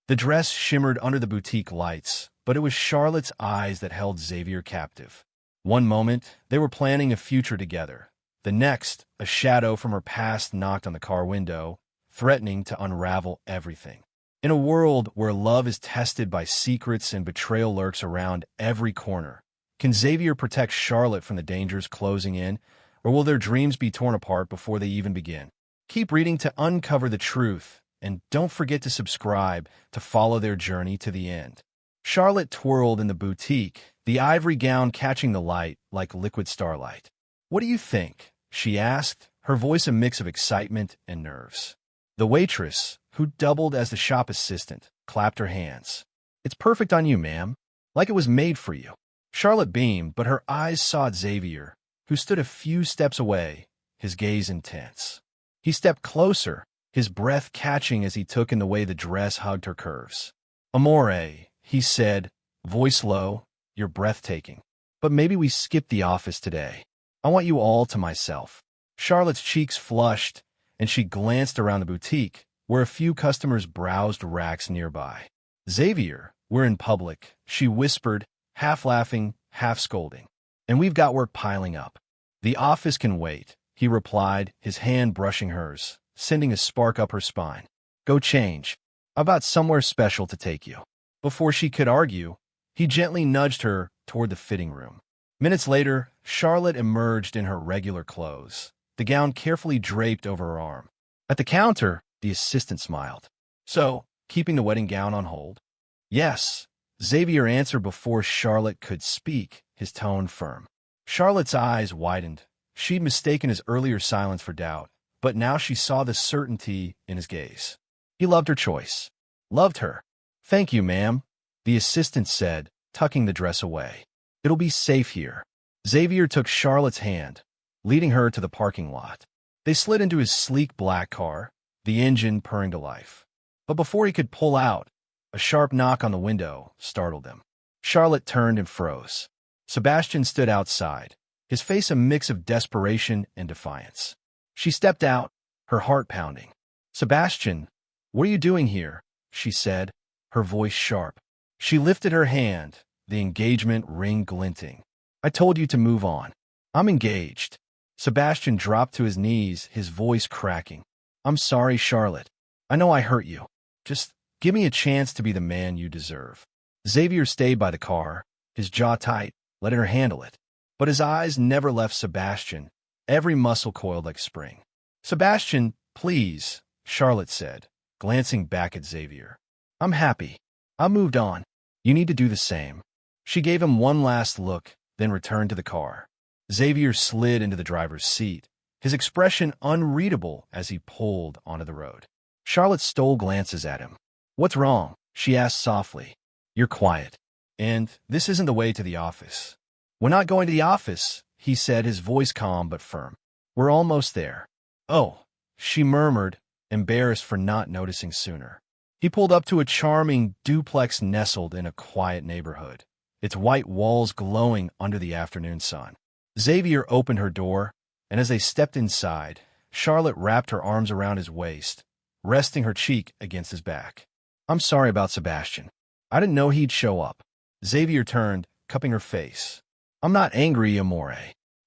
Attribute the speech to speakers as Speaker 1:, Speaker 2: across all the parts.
Speaker 1: The dress shimmered under the boutique lights, but it was Charlotte's eyes that held Xavier captive. One moment, they were planning a future together. The next, a shadow from her past knocked on the car window, threatening to unravel everything. In a world where love is tested by secrets and betrayal lurks around every corner, can Xavier protect Charlotte from the dangers closing in, or will their dreams be torn apart before they even begin? Keep reading to uncover the truth, and don't forget to subscribe to follow their journey to the end. Charlotte twirled in the boutique, the ivory gown catching the light like liquid starlight. "What do you think?" she asked, her voice a mix of excitement and nerves. The waitress, who doubled as the shop assistant, clapped her hands. "It's perfect on you, ma'am. Like it was made for you." Charlotte beamed, but her eyes sought Xavier, who stood a few steps away, his gaze intense. He stepped closer, his breath catching as he took in the way the dress hugged her curves. "Amore," he said, voice low, "you're breathtaking. But maybe we skip the office today. I want you all to myself." Charlotte's cheeks flushed, and she glanced around the boutique, where a few customers browsed racks nearby. "Xavier, we're in public," she whispered, half laughing, half scolding. "And we've got work piling up." "The office can wait," he replied, his hand brushing hers, sending a spark up her spine. "Go change. I've got somewhere special to take you." Before she could argue, he gently nudged her toward the fitting room. Minutes later, Charlotte emerged in her regular clothes, the gown carefully draped over her arm. At the counter, the assistant smiled. "So, keeping the wedding gown on hold?" "Yes," Xavier answered before Charlotte could speak, his tone firm. Charlotte's eyes widened. She'd mistaken his earlier silence for doubt, but now she saw the certainty in his gaze. He loved her choice. Loved her. "Thank you, ma'am," the assistant said, tucking the dress away. "It'll be safe here." Xavier took Charlotte's hand, leading her to the parking lot. They slid into his sleek black car, the engine purring to life. But before he could pull out, a sharp knock on the window startled them. Charlotte turned and froze. Sebastian stood outside, his face a mix of desperation and defiance. She stepped out, her heart pounding. "Sebastian, what are you doing here?" she said, her voice sharp. She lifted her hand, the engagement ring glinting. "I told you to move on. I'm engaged." Sebastian dropped to his knees, his voice cracking. "I'm sorry, Charlotte. I know I hurt you. Just give me a chance to be the man you deserve." Xavier stayed by the car, his jaw tight, letting her handle it. But his eyes never left Sebastian, every muscle coiled like spring. "Sebastian, please," Charlotte said, glancing back at Xavier. "I'm happy. I moved on. You need to do the same." She gave him one last look, then returned to the car. Xavier slid into the driver's seat, his expression unreadable as he pulled onto the road. Charlotte stole glances at him. "What's wrong?" she asked softly. "You're quiet. And this isn't the way to the office." "We're not going to the office," he said, his voice calm but firm. "We're almost there." "Oh," she murmured, embarrassed for not noticing sooner. He pulled up to a charming duplex nestled in a quiet neighborhood, its white walls glowing under the afternoon sun. Xavier opened her door, and as they stepped inside, Charlotte wrapped her arms around his waist, resting her cheek against his back. "I'm sorry about Sebastian. I didn't know he'd show up." Xavier turned, cupping her face. "I'm not angry, Amore.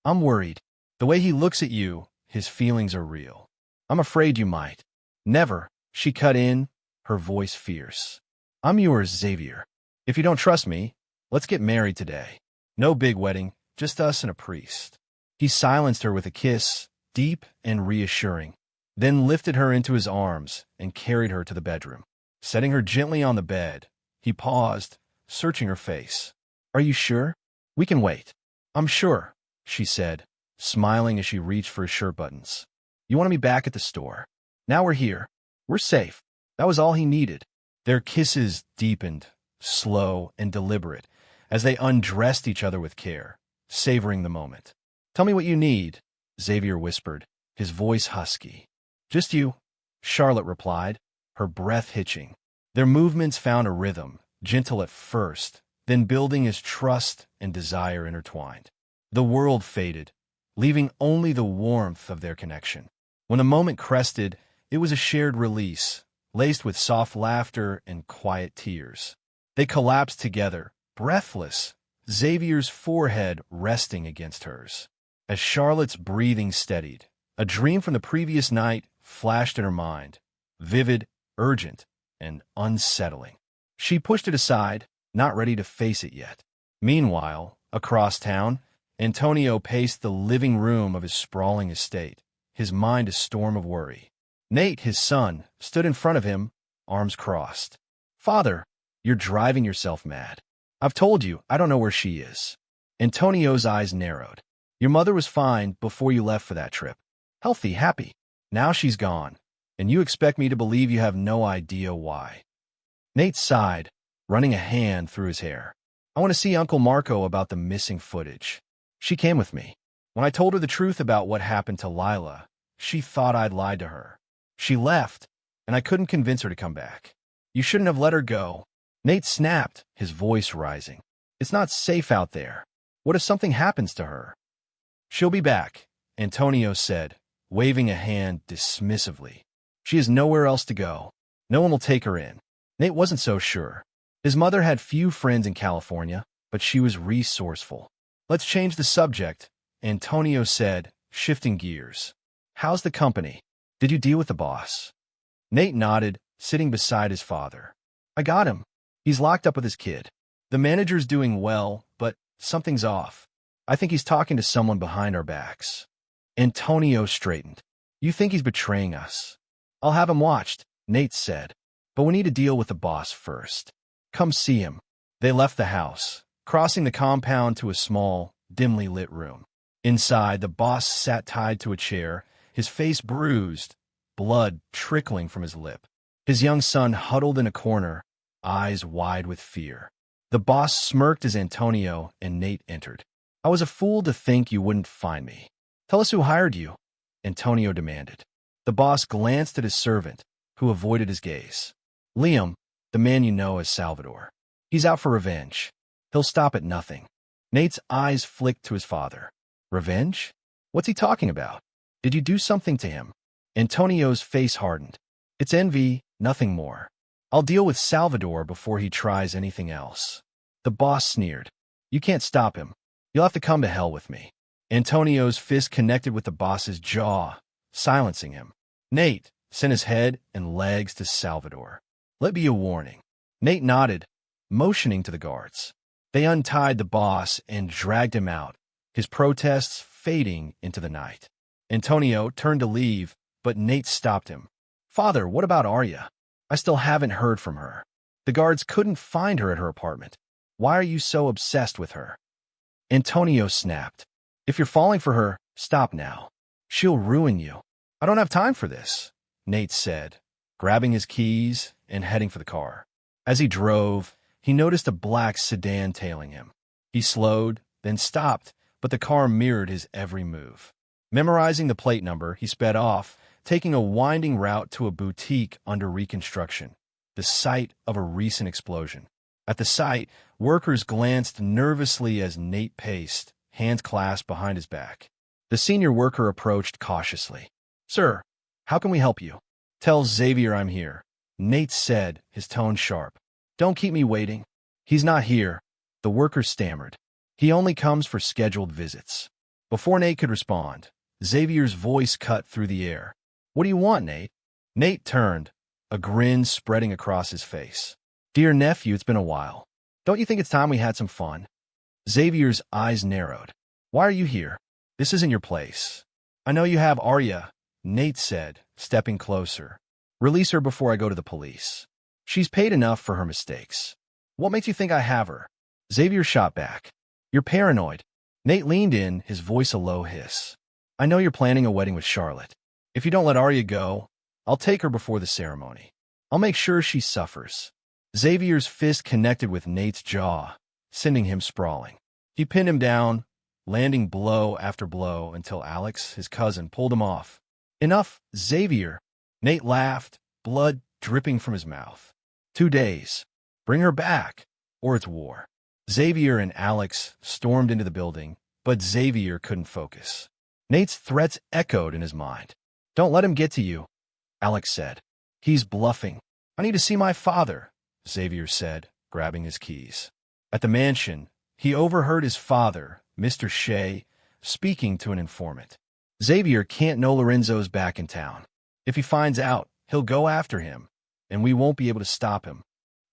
Speaker 1: I'm worried. The way he looks at you, his feelings are real. I'm afraid you might." "Never," she cut in, her voice fierce. "I'm yours, Xavier. If you don't trust me, let's get married today. No big wedding, just us and a priest." He silenced her with a kiss, deep and reassuring, then lifted her into his arms and carried her to the bedroom. Setting her gently on the bed, he paused, searching her face. "Are you sure? We can wait." "I'm sure," she said, smiling as she reached for his shirt buttons. "You want me back at the store? Now we're here. We're safe." That was all he needed. Their kisses deepened, slow and deliberate, as they undressed each other with care, savoring the moment. "Tell me what you need," Xavier whispered, his voice husky. "Just you," Charlotte replied, her breath hitching. Their movements found a rhythm, gentle at first, then building as trust and desire intertwined. The world faded, leaving only the warmth of their connection. When the moment crested, it was a shared release, laced with soft laughter and quiet tears. They collapsed together, breathless, Xavier's forehead resting against hers. As Charlotte's breathing steadied, a dream from the previous night flashed in her mind, vivid, urgent, and unsettling. She pushed it aside, not ready to face it yet. Meanwhile, across town, Antonio paced the living room of his sprawling estate, his mind a storm of worry. Nate, his son, stood in front of him, arms crossed. "Father, you're driving yourself mad. I've told you, I don't know where she is." Antonio's eyes narrowed. "Your mother was fine before you left for that trip. Healthy, happy. Now she's gone, and you expect me to believe you have no idea why." Nate sighed, running a hand through his hair. "I want to see Uncle Marco about the missing footage. She came with me. When I told her the truth about what happened to Lila, she thought I'd lied to her. She left, and I couldn't convince her to come back. You shouldn't have let her go." Nate snapped, his voice rising. "It's not safe out there. What if something happens to her?" "She'll be back," Antonio said, waving a hand dismissively. "She has nowhere else to go. No one will take her in." Nate wasn't so sure. His mother had few friends in California, but she was resourceful. "Let's change the subject," Antonio said, shifting gears. "How's the company? Did you deal with the boss?" Nate nodded, sitting beside his father. "I got him. He's locked up with his kid. The manager's doing well, but something's off. I think he's talking to someone behind our backs." Antonio straightened. "You think he's betraying us?" "I'll have him watched," Nate said. "But we need to deal with the boss first. Come see him." They left the house, crossing the compound to a small, dimly lit room. Inside, the boss sat tied to a chair, his face bruised, blood trickling from his lip. His young son huddled in a corner, eyes wide with fear. The boss smirked as Antonio and Nate entered. "I was a fool to think you wouldn't find me. Tell us who hired you," Antonio demanded. The boss glanced at his servant, who avoided his gaze. "Liam, the man you know as Salvador. He's out for revenge. He'll stop at nothing." Nate's eyes flicked to his father. "Revenge? What's he talking about? Did you do something to him?" Antonio's face hardened. "It's envy, nothing more. I'll deal with Salvador before he tries anything else." The boss sneered. "You can't stop him. You'll have to come to hell with me." Antonio's fist connected with the boss's jaw, silencing him. Nate sent his head and legs to Salvador. "Let be a warning." Nate nodded, motioning to the guards. They untied the boss and dragged him out, his protests fading into the night. Antonio turned to leave, but Nate stopped him. "Father, what about Arya? I still haven't heard from her. The guards couldn't find her at her apartment. Why are you so obsessed with her?" Antonio snapped. "If you're falling for her, stop now. She'll ruin you." "I don't have time for this," Nate said, grabbing his keys and heading for the car. As he drove, he noticed a black sedan tailing him. He slowed, then stopped, but the car mirrored his every move. Memorizing the plate number, he sped off, taking a winding route to a boutique under reconstruction, the site of a recent explosion. At the site, workers glanced nervously as Nate paced, hands clasped behind his back. The senior worker approached cautiously. "Sir, how can we help you?" "Tell Xavier I'm here," Nate said, his tone sharp. "Don't keep me waiting." "He's not here," the worker stammered. "He only comes for scheduled visits." Before Nate could respond, Xavier's voice cut through the air. "What do you want, Nate?" Nate turned, a grin spreading across his face. "Dear nephew, it's been a while. Don't you think it's time we had some fun?" Xavier's eyes narrowed. "Why are you here? This isn't your place." "I know you have Arya," Nate said, stepping closer. "Release her before I go to the police. She's paid enough for her mistakes." "What makes you think I have her?" Xavier shot back. "You're paranoid." Nate leaned in, his voice a low hiss. "I know you're planning a wedding with Charlotte. If you don't let Arya go, I'll take her before the ceremony. I'll make sure she suffers." Xavier's fist connected with Nate's jaw, sending him sprawling. He pinned him down, landing blow after blow until Alex, his cousin, pulled him off. "Enough, Xavier!" Nate laughed, blood dripping from his mouth. 2 days. Bring her back, or it's war." Xavier and Alex stormed into the building, but Xavier couldn't focus. Nate's threats echoed in his mind. "Don't let him get to you," Alex said. "He's bluffing." "I need to see my father," Xavier said, grabbing his keys. At the mansion, he overheard his father, Mr. Shea, speaking to an informant. "Xavier can't know Lorenzo's back in town. If he finds out, he'll go after him, and we won't be able to stop him."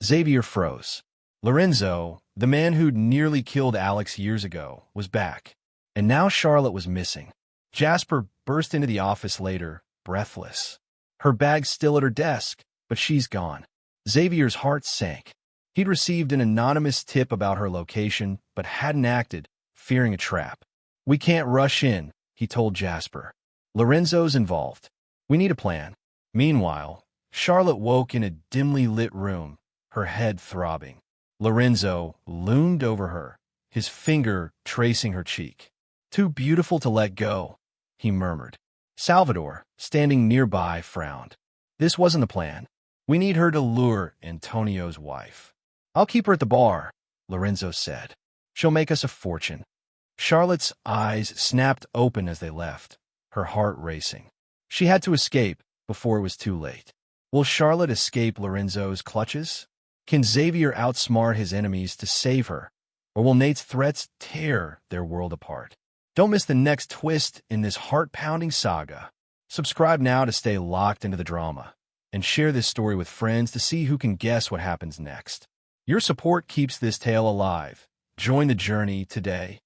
Speaker 1: Xavier froze. Lorenzo, the man who'd nearly killed Alex years ago, was back. And now Charlotte was missing. Jasper burst into the office later, breathless. Her bag's still at her desk, but she's gone. Xavier's heart sank. He'd received an anonymous tip about her location, but hadn't acted, fearing a trap. "We can't rush in," he told Jasper. "Lorenzo's involved. We need a plan." Meanwhile, Charlotte woke in a dimly lit room, her head throbbing. Lorenzo loomed over her, his finger tracing her cheek. "Too beautiful to let go," he murmured. Salvador, standing nearby, frowned. "This wasn't the plan. We need her to lure Antonio's wife." "I'll keep her at the bar," Lorenzo said. "She'll make us a fortune." Charlotte's eyes snapped open as they left, her heart racing. She had to escape before it was too late. Will Charlotte escape Lorenzo's clutches? Can Xavier outsmart his enemies to save her? Or will Nate's threats tear their world apart? Don't miss the next twist in this heart-pounding saga. Subscribe now to stay locked into the drama, and share this story with friends to see who can guess what happens next. Your support keeps this tale alive. Join the journey today.